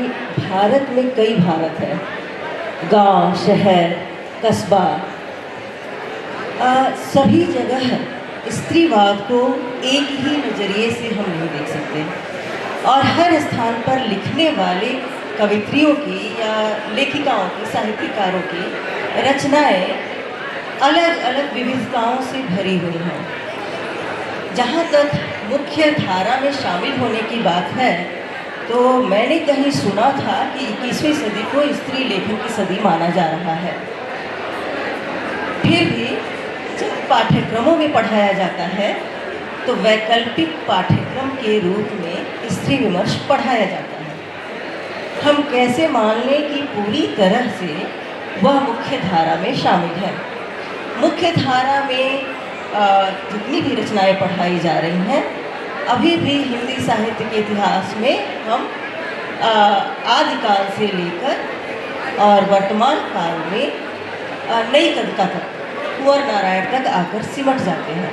भारत में कई भारत है, गांव, शहर, कस्बा, सभी जगह स्त्रीवाद को एक ही नज़रिए से हम नहीं देख सकते, और हर स्थान पर लिखने वाले कवित्रियों की या लेखिकाओं की, साहित्यकारों की रचनाएं अलग अलग विविधताओं से भरी हुई हैं। जहाँ तक मुख्य धारा में शामिल होने की बात है, तो मैंने कहीं सुना था कि 21वीं सदी को स्त्री लेखन की सदी माना जा रहा है। फिर भी पाठ्यक्रमों में पढ़ाया जाता है तो वैकल्पिक पाठ्यक्रम के रूप में स्त्री विमर्श पढ़ाया जाता है। हम कैसे मान लें कि पूरी तरह से वह मुख्य धारा में शामिल है? मुख्य धारा में जितनी भी रचनाएं पढ़ाई जा रही हैं, अभी भी हिंदी साहित्य के इतिहास में हम आदिकाल से लेकर और वर्तमान काल में नई कविता तक, कुंवर नारायण तक आकर सिमट जाते हैं।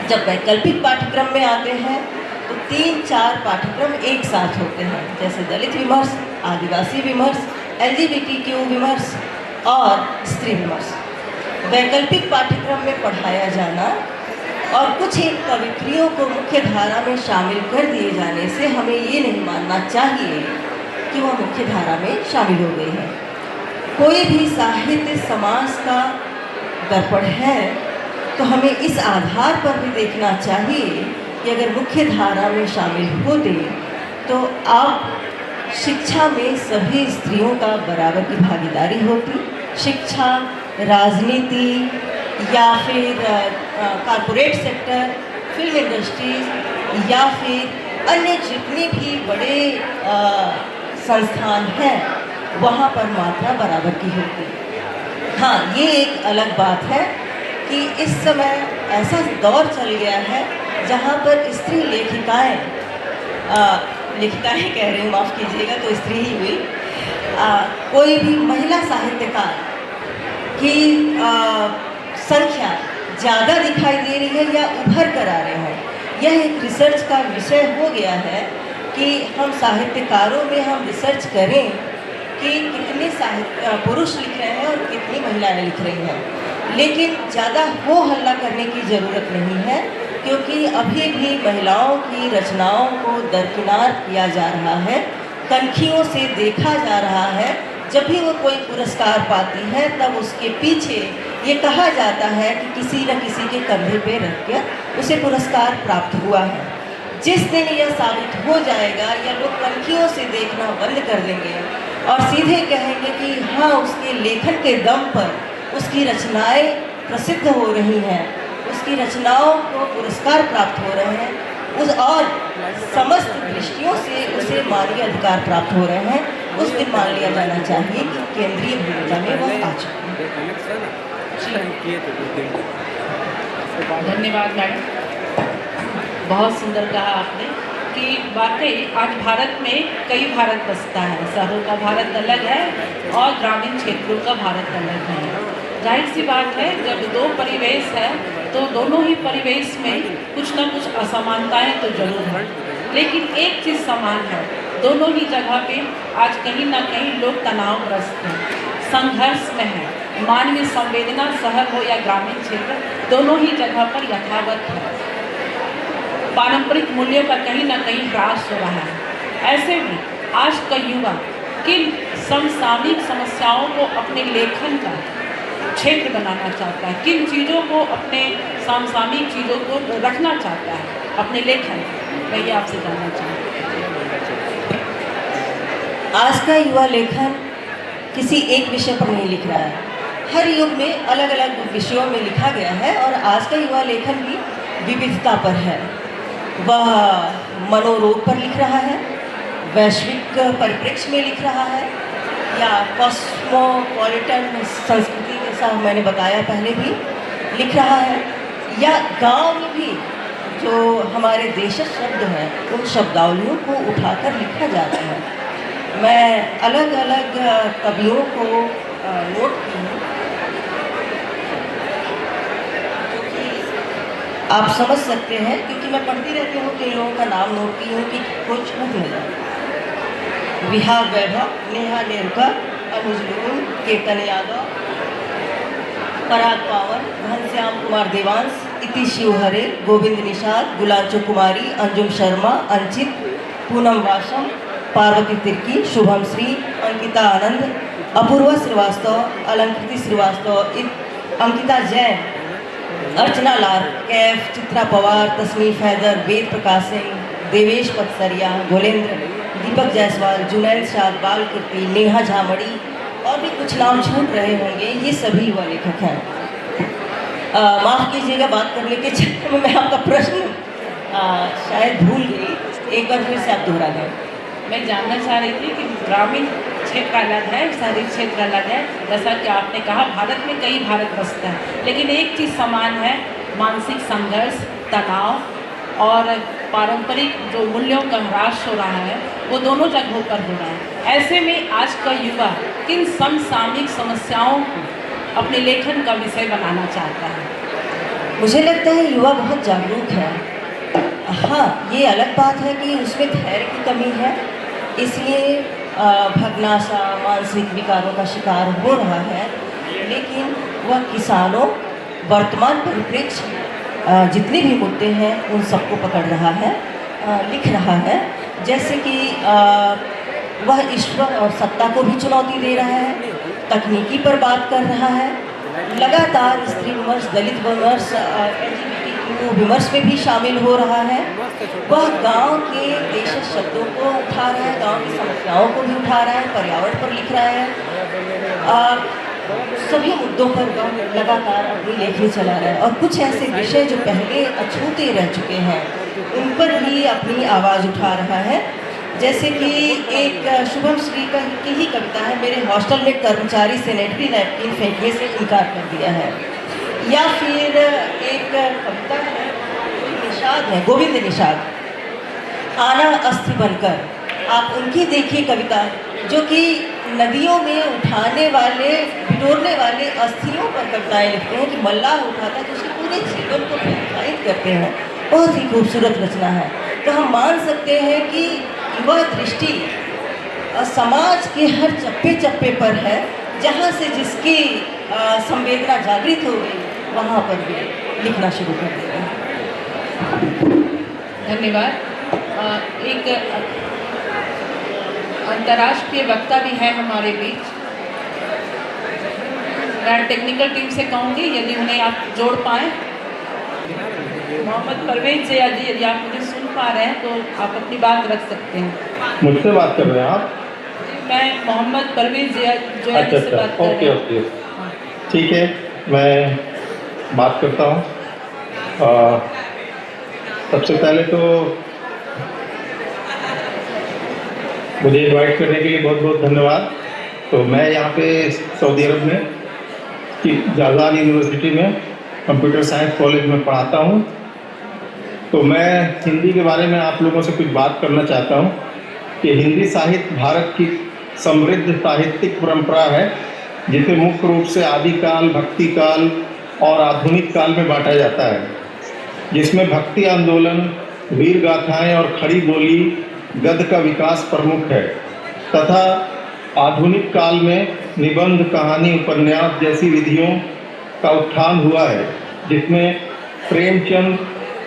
जब वैकल्पिक पाठ्यक्रम में आते हैं तो 3-4 पाठ्यक्रम एक साथ होते हैं, जैसे दलित विमर्श, आदिवासी विमर्श, LGBTQ विमर्श और स्त्री विमर्श। वैकल्पिक पाठ्यक्रम में पढ़ाया जाना और कुछ एक कवित्रियों को मुख्य धारा में शामिल कर दिए जाने से हमें ये नहीं मानना चाहिए कि वह मुख्य धारा में शामिल हो गई है। कोई भी साहित्य समाज का दर्पण है तो हमें इस आधार पर भी देखना चाहिए कि अगर मुख्य धारा में शामिल होते तो आप शिक्षा में सभी स्त्रियों का बराबर की भागीदारी होती। शिक्षा, राजनीति या फिर कॉरपोरेट सेक्टर, फिल्म इंडस्ट्रीज या फिर अन्य जितने भी बड़े संस्थान हैं वहाँ पर मात्रा बराबर की होती। हाँ, ये एक अलग बात है कि इस समय ऐसा दौर चल गया है जहाँ पर स्त्री लेखिकाएँ कह रही हूँ, माफ़ कीजिएगा, तो स्त्री ही हुई, कोई भी महिला साहित्यकार की संख्या ज़्यादा दिखाई दे रही है या उभर कर आ रहे हैं। यह एक रिसर्च का विषय हो गया है कि हम साहित्यकारों में हम रिसर्च करें कि कितने पुरुष लिख रहे हैं और कितनी महिलाएं लिख रही हैं। लेकिन ज़्यादा हो हल्ला करने की ज़रूरत नहीं है, क्योंकि अभी भी महिलाओं की रचनाओं को दरकिनार किया जा रहा है, कनखियों से देखा जा रहा है। जब भी वो कोई पुरस्कार पाती है तब उसके पीछे ये कहा जाता है कि किसी न किसी के कंधे पे रख कर उसे पुरस्कार प्राप्त हुआ है। जिस दिन यह साबित हो जाएगा या लोग कनखियों से देखना बंद कर देंगे और सीधे कहेंगे कि हाँ, उसके लेखन के दम पर उसकी रचनाएं प्रसिद्ध हो रही हैं, उसकी रचनाओं को पुरस्कार प्राप्त हो रहे हैं, और समस्त दृष्टियों से उसे मानवीय अधिकार प्राप्त हो रहे हैं, उस दिन मान लिया जाना चाहिए कि केंद्रीय भूमिका में वह आ चुकी है। धन्यवाद मैडम, बहुत सुंदर कहा आपने कि वाकई आज भारत में कई भारत बसता है। शहरों का भारत अलग है और ग्रामीण क्षेत्रों का भारत अलग है। जाहिर सी बात है, जब दो परिवेश है तो दोनों ही परिवेश में कुछ ना कुछ असमानताएं तो जरूर हैं, लेकिन एक चीज़ समान है, दोनों ही जगह पे आज कहीं ना कहीं लोग तनावग्रस्त हैं, संघर्ष में हैं। मानवीय संवेदना शहर हो या ग्रामीण क्षेत्र, दोनों ही जगह पर यथावत है। पारंपरिक मूल्यों का कहीं ना कहीं ह्रास हो रहा है। ऐसे में आज का युवा किन समसामयिक समस्याओं को अपने लेखन का क्षेत्र बनाना चाहता है, किन चीज़ों को अपने समसामयिक चीज़ों को रखना चाहता है अपने लेखन, मैं ये आपसे जानना चाहूँगी। आज का युवा लेखन किसी एक विषय पर नहीं लिख रहा है, हर युग में अलग अलग विषयों में लिखा गया है और आज का युवा लेखन भी विविधता पर है। वह मनोरोग पर लिख रहा है, वैश्विक परिप्रेक्ष्य में लिख रहा है, या कॉस्मोपॉलिटन संस्कृति जैसा मैंने बताया पहले भी लिख रहा है, या गांव में भी जो हमारे देशज शब्द हैं उन शब्दावलियों को उठाकर लिखा जाता है। मैं अलग अलग कवियों को नोट की हूँ, आप समझ सकते हैं, क्योंकि मैं पढ़ती रहती हूँ तो इन लोगों का नाम नोट की हूँ कि कोई छूट न जाए। विहार वैभव, नेहा नेरकर, अनुज लून, कीर्तन यादव, पराग पावन, घनश्याम कुमार देवांश, इति शिवहरे, गोविंद निषाद, गुलांचो कुमारी, अंजुम शर्मा, अंचित, पूनम वाशम, पार्वती तिर्की, शुभम श्री, अंकिता आनंद, अपूर्वा श्रीवास्तव, अलंकृति श्रीवास्तव, अंकिता जैन, अर्चना लाल, कैफ, चित्रा पवार, तस्मीफ हैदर, वेद प्रकाश सिंह, देवेश पतसरिया, गोलेंद्र, दीपक जायसवाल, जुनैद शाह, बाल कीर्ति, नेहा झामड़ी और भी कुछ नाम छूट रहे होंगे। ये सभी युवा लेखक हैं। माफ़ कीजिएगा, बात करने के चक्कर में मैं आपका प्रश्न शायद भूल गई, एक बार फिर से आप दोहरा दें। मैं जानना चाह रही थी कि ग्रामीण क्षेत्र अलग है, शहरी क्षेत्र अलग है। जैसा कि आपने कहा भारत में कई भारत बसता है, लेकिन एक चीज़ समान है, मानसिक संघर्ष, तनाव और पारंपरिक जो मूल्यों का ह्रास हो रहा है वो दोनों जगहों पर हो रहा है। ऐसे में आज का युवा किन समसामयिक समस्याओं को अपने लेखन का विषय बनाना चाहता है? मुझे लगता है युवा बहुत जागरूक है। हाँ, ये अलग बात है कि उसमें धैर्य की कमी है, इसलिए भगनाशा, मानसिक विकारों का शिकार हो रहा है। लेकिन वह किसानों, वर्तमान परिप्रेक्ष्य जितने भी मुद्दे हैं उन सबको पकड़ रहा है, लिख रहा है। जैसे कि वह ईश्वर और सत्ता को भी चुनौती दे रहा है, तकनीकी पर बात कर रहा है, लगातार स्त्री विमर्श, दलित विमर्श, LGBTQ विमर्श में भी शामिल हो रहा है। वह गांव के देशज शब्दों को उठा रहा है, गांव की समस्याओं को भी उठा रहा है, पर्यावरण पर लिख रहा है, सभी मुद्दों पर लगातार अपनी लेखनी चला रहा है। और कुछ ऐसे विषय जो पहले अछूते रह चुके हैं उन पर भी अपनी आवाज़ उठा रहा है। जैसे कि एक शुभम श्री की ही कविता है, मेरे हॉस्टल में कर्मचारी सैनिटरी नैपकिन फेंकने से इनकार कर दिया है। या फिर एक कविता है, निषाद है, गोविंद निषाद, आना अस्थि बनकर। आप उनकी देखिए कविता, जो कि नदियों में उठाने वाले, बिटोरने वाले अस्थियों पर कविताएं लिखते हैं कि मल्लाह उठाता तो उसके पूरे जीवन को व्याख्यायित करते हैं। बहुत ही खूबसूरत रचना है। तो हम मान सकते हैं कि युवा दृष्टि समाज के हर चप्पे चप्पे पर है, जहाँ से जिसकी संवेदना जागृत हो गई वहाँ पर भी लिखना शुरू कर देगा। धन्यवाद। एक अंतर्राष्ट्रीय वक्ता भी है हमारे बीच। मैं टेक्निकल टीम से कहूँगी यदि उन्हें आप जोड़ पाएँ। मोहम्मद परवेज ज़िया जी, यदि आप मुझे सुन पा रहे हैं तो आप अपनी बात रख सकते हैं। मुझसे बात कर रहे हैं आप? मैं मोहम्मद परवेज ज़िया से बात कर रही हूँ। ओके, ठीक है, मैं बात करता हूँ। सबसे पहले तो मुझे इनवाइट करने के लिए बहुत बहुत धन्यवाद। तो मैं यहाँ पे सऊदी अरब में जाज़ान यूनिवर्सिटी में कंप्यूटर साइंस कॉलेज में पढ़ाता हूँ। तो मैं हिंदी के बारे में आप लोगों से कुछ बात करना चाहता हूँ कि हिंदी साहित्य भारत की समृद्ध साहित्यिक परंपरा है, जिसे मुख्य रूप से आदिकाल, भक्ति काल और आधुनिक काल में बांटा जाता है, जिसमें भक्ति आंदोलन, वीर गाथाएँ और खड़ी बोली, गद्य का विकास प्रमुख है, तथा आधुनिक काल में निबंध, कहानी, उपन्यास जैसी विधियों का उत्थान हुआ है, जिसमें प्रेमचंद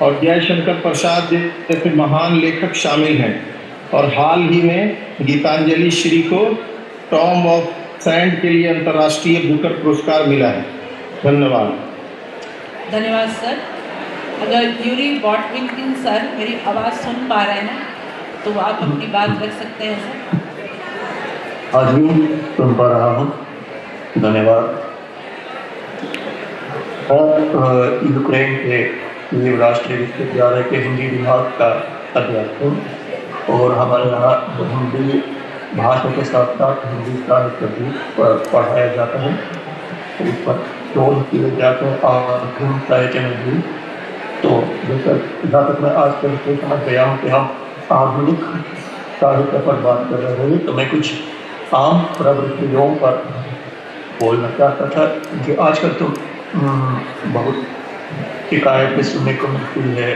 और जयशंकर प्रसाद जैसे महान लेखक शामिल हैं। और हाल ही में गीतांजलि श्री को टॉम ऑफ सैंड के लिए अंतर्राष्ट्रीय बुकर पुरस्कार मिला है। धन्यवाद। धन्यवाद सर। अगर यूरी बॉटविंकिन सर मेरी आवाज़ सुन पा रहे हैं तो आप अपनी बात रख सकते हैं सर। आज भी सुन पा रहा हूँ, धन्यवाद। मैं यूक्रेन के कीव राष्ट्रीय विश्वविद्यालय के हिंदी विभाग का अध्यक्ष हूँ और हमारे यहाँ हिंदी भाषा के साथ साथ हिंदी साहित्य भी पढ़ाया जाता है, इस पर शोध किए जाते हैं और फिल्म साहित्य में भी। तो जहाँ तक मैं आज तक से समझ गया हूँ कि हम आधुनिक साहित्य पर बात कर रहे हैं, तो मैं कुछ आम प्रवृत्तियों पर बोलना चाहता था कि आजकल तो बहुत शिकायतें सुनने को मिलती है।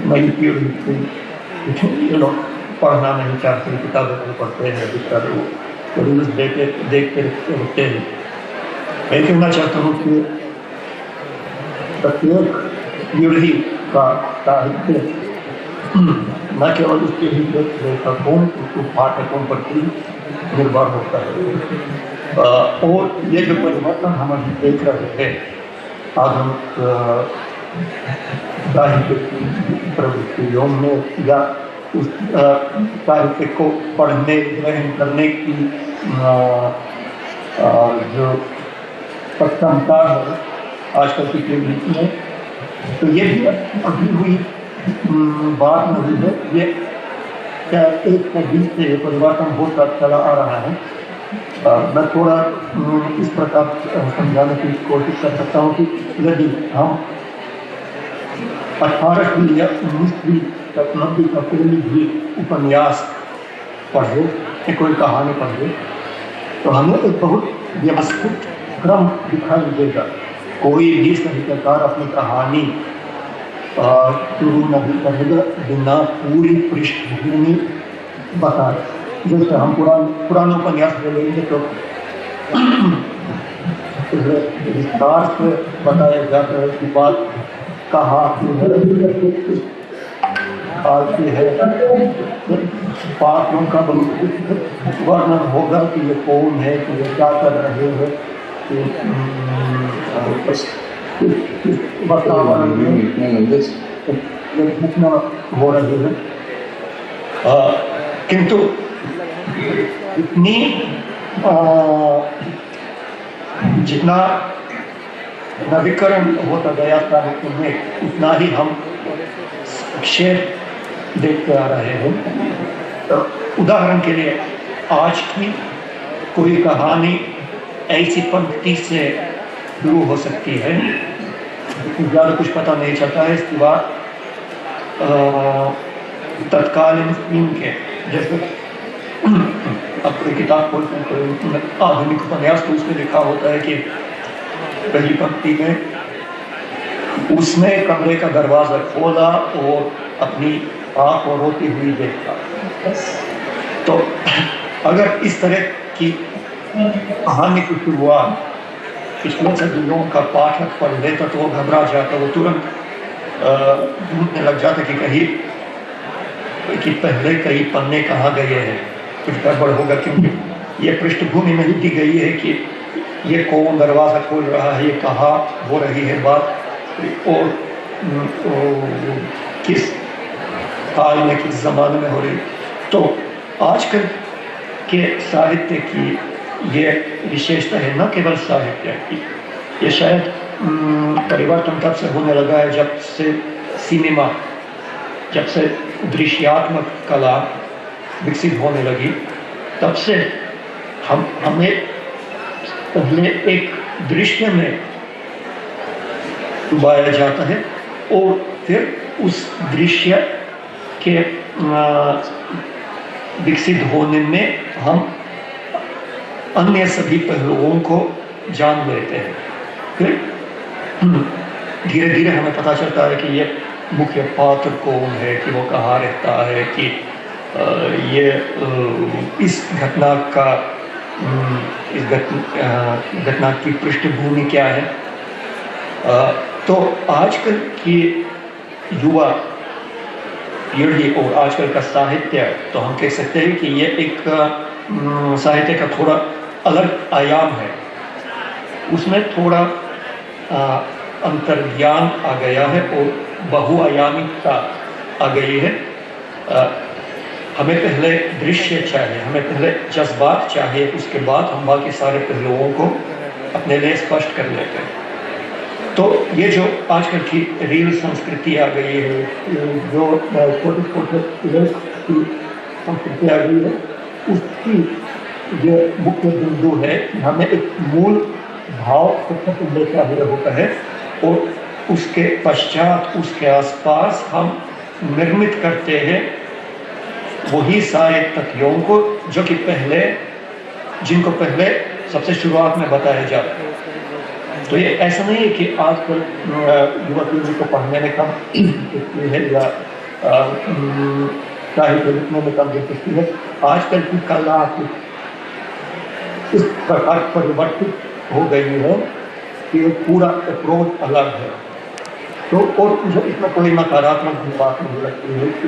नई पीढ़ी लोग पढ़ना नहीं चाहते, किताबें नहीं पढ़ते हैं, जिसका वो रील्स देखते रहते हैं। मैं कहना चाहता हूँ कि प्रत्येक पीढ़ी का साहित्य न केवल उसके ही लेखकों, उसको पाठकों पर भी निर्भर होता है। और ये जो परिवर्तन हम देख रहे हैं आधुनिक साहित्य की प्रवृत्तियों में या उस साहित्य को पढ़ने, ग्रहण करने की जो सक्षमता है आजकल की नीति है। तो ये भी अभी हुई बात नहीं है, ये क्या एक सदी से परिवर्तन होता चला आ रहा है। मैं थोड़ा इस प्रकार समझाने की कोशिश कर सकता हूँ कि यदि हम 18वीं या 19वीं शताब्दी का कोई भी उपन्यास पढ़े या कोई कहानी पढ़े तो हमें एक बहुत व्यवस्थित क्रम दिखाई देगा। कोई भी साहित्यकार अपनी कहानी शुरू नहीं करेगा बिना पूरी पृष्ठभूमि बताए। जैसे हम पुराने उपन्यास ले लेंगे तो विस्तार से बताया जाता है कि बात कहाँ आती है, पात्रों का वर्णन होगा कि ये कौन है, कि ये क्या कर रहे हैं, घटना हो रही है। किंतु इतनी जितना नवीकरण होता गया साहित्य में उतना ही हम क्षेत्र देखते आ रहे हैं। तो उदाहरण के लिए आज की कोई कहानी ऐसी पंक्ति से शुरू हो सकती है, ज़्यादा कुछ पता नहीं चलता है। इसके बाद तत्कालीन सीन के जैसे अब कोई किताब खोलते हैं कोई आधुनिक उपन्यास तो उसमें लिखा होता है कि पहली पंक्ति में उसने कमरे का दरवाजा खोला और अपनी आँख को रोती हुई देखा। तो अगर इस तरह की कहानी की शुरुआत पिछले सदियों का पाठक पढ़ लेता तो वो घबरा जाता, वो तुरंत ढूंढने लग जाता कि कहीं कि पहले कई पन्ने कहाँ गए हैं, कुछ गड़बड़ होगा, क्योंकि ये पृष्ठभूमि में ही दी गई है कि ये कौन दरवाज़ा खोल रहा है, ये कहाँ हो रही है बात, और किस हाल में किस ज़माने में हो रही। तो आजकल के साहित्य की ये विशेषता है, न केवल साहित्य की, ये शायद परिवर्तन तब से होने लगा है जब से सिनेमा, जब से दृश्यात्मक कला विकसित होने लगी, तब से हमें पहले एक दृश्य में डुबाया जाता है और फिर उस दृश्य के विकसित होने में हम अन्य सभी पहलुओं को जान लेते हैं। फिर धीरे धीरे हमें पता चलता है कि ये मुख्य पात्र कौन है, कि वो कहाँ रहता है, कि ये इस घटना का इस घटना की पृष्ठभूमि क्या है। तो आजकल की युवा पीढ़ी और आजकल का साहित्य, तो हम कह सकते हैं कि ये एक साहित्य का थोड़ा अलग आयाम है, उसमें थोड़ा अंतर्ज्ञान आ गया है और बहुआयामिकता आ गई है। हमें पहले दृश्य चाहिए, हमें पहले जज्बात चाहिए, उसके बाद हम बाकी सारे पहलुओं को अपने लिए स्पष्ट कर लेते हैं। तो ये जो आजकल की रील संस्कृति आ गई है, जो छोटे छोटे की संस्कृति आ गई है, उसकी जो मुख्य बिंदु है कि हमें एक मूल भाव को लेकर हुए होता है और उसके पश्चात उसके आसपास हम निर्मित करते हैं वही सारे तथ्यों को जो कि जिनको पहले सबसे शुरुआत में बताया जाता है। तो ये ऐसा नहीं है कि आजकल युवा पीढ़ी को पढ़ने में कम दिलचस्पी है या साहित्य लिखने में कम दिलचस्पी है। आजकल की कला इस प्रकार परिवर्तित हो गई है कि पूरा अप्रोच अलग है। तो और जो इसमें कोई नकारात्मक बात नहीं लगती है कि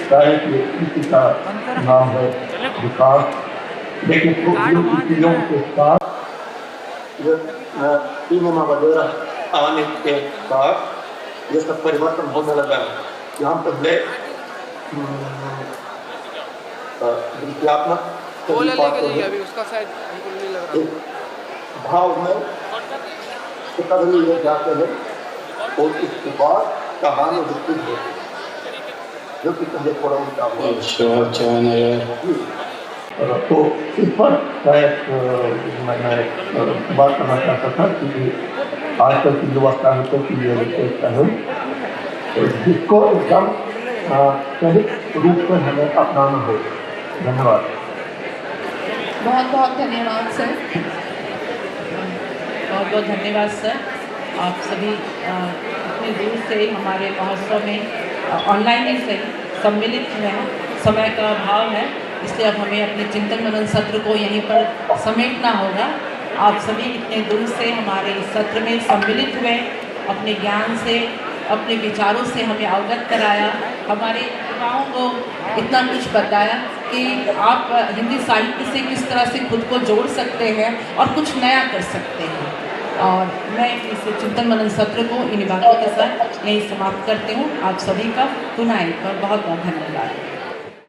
शायद इसी का नाम है विकास। लेकिन चीज़ों के साथ सिनेमा वगैरह आने के बाद ये सब परिवर्तन होने लगा है। यहाँ पहले दृश्यात्मक भाव में कभी ये जाते हैं और इसके बाद कहानी होती है जो कि मुझे थोड़ा उल्टा हुआ। तो इस पर शायद मैं बात करना चाहता था कि आजकल की युवा साहित्य की ये विशेषता है जिसको एकदम सही रूप से हमें अपनाना हो। धन्यवाद। बहुत बहुत धन्यवाद सर। बहुत बहुत धन्यवाद सर। आप सभी इतनी दूर से हमारे महोत्सव में ऑनलाइन ही सही सम्मिलित हुए हैं। समय का अभाव है, इसलिए अब हमें अपने चिंतन मनन सत्र को यहीं पर समेटना होगा। आप सभी इतने दूर से हमारे इस सत्र में सम्मिलित हुए, अपने ज्ञान से, अपने विचारों से हमें अवगत कराया, हमारे युवाओं को इतना कुछ बताया कि आप हिंदी साहित्य से किस तरह से खुद को जोड़ सकते हैं और कुछ नया कर सकते हैं। और मैं इस चिंतन मनन सत्र को इन्हीं बातों के साथ यहीं समाप्त करती हूँ। आप सभी का पुनः एक बार बहुत बहुत धन्यवाद।